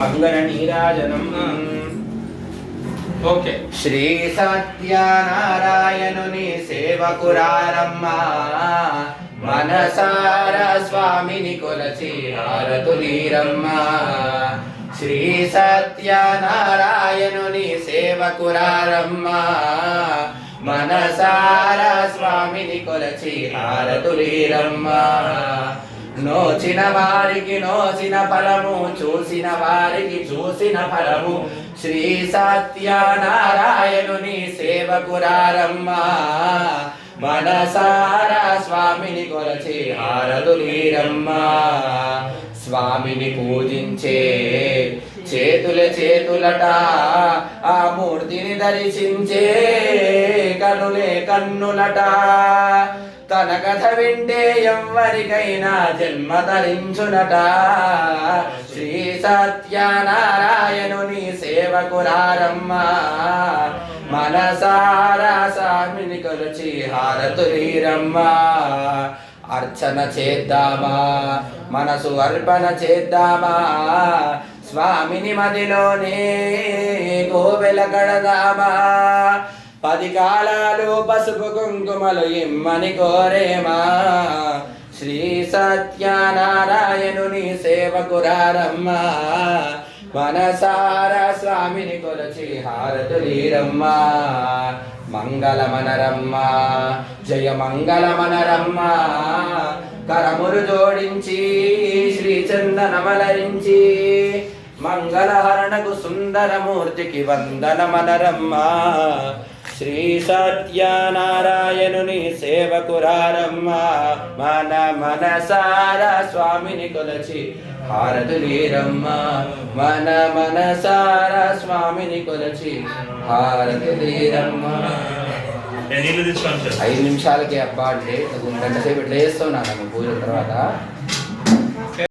మంగళ నీరాజనం. ఓకే. శ్రీ సత్యనారాయణుని సేవకురారమ్మ, మనసార స్వామిని కొలచి హారతులీరమ్మ. శ్రీ సత్యనారాయణుని సేవకురారమ్మ, మనసార స్వామిని కొలచి హారతులీరమ్మ. నోచిన వారికి నోచిన ఫలము, చూసిన వారికి చూసిన ఫలము. శ్రీ సత్యనారాయణుని సేవకురారమ్మ, మనసారా స్వామిని కొలచి హారతులీరమ్మ. స్వామిని పూజించే చేతులట, ఆ మూర్తిని దర్శించే కనులే కన్నులట. తన కథ వింటే ఎవ్వరికైనా జన్మ ధరించునట. శ్రీ సత్యనారాయణుని సేవకురారమ్మ, మనసారా స్వామిని కొలిచి హారతులీరమ్మ. అర్చన చేద్దామా, మనసు అర్పణ చేద్దామా, స్వామిని మదిలోనే కోవెల కడదామా. 10 కాలాలు పసుపు కుంకుమలు ఇమ్మని కోరేమా. శ్రీ సత్యనారాయణుని సేవకురారమ్మ, మనసారా స్వామిని కొలచి హారతులీరమ్మ. మంగళమనరమ్మ, జయ మంగళమనరమ్మ. కరములు జోడించి శ్రీ చందనమలరించి, మంగళహరణకు సుందరమూర్తికి వందనమనరమ్మ. శ్రీ సత్యనారాయణుని సేవకురారమ్మ, మన మనసారా స్వామిని కొలచి హారతులీరమ్మ. మన మనసారా స్వామిని కొలచి హారతులీరమ్మ. 5 నిమిషాలకి అబ్బా అంటే 1 గంట సేపు ఇట్లా చేస్తున్నాను పూజ తర్వాత.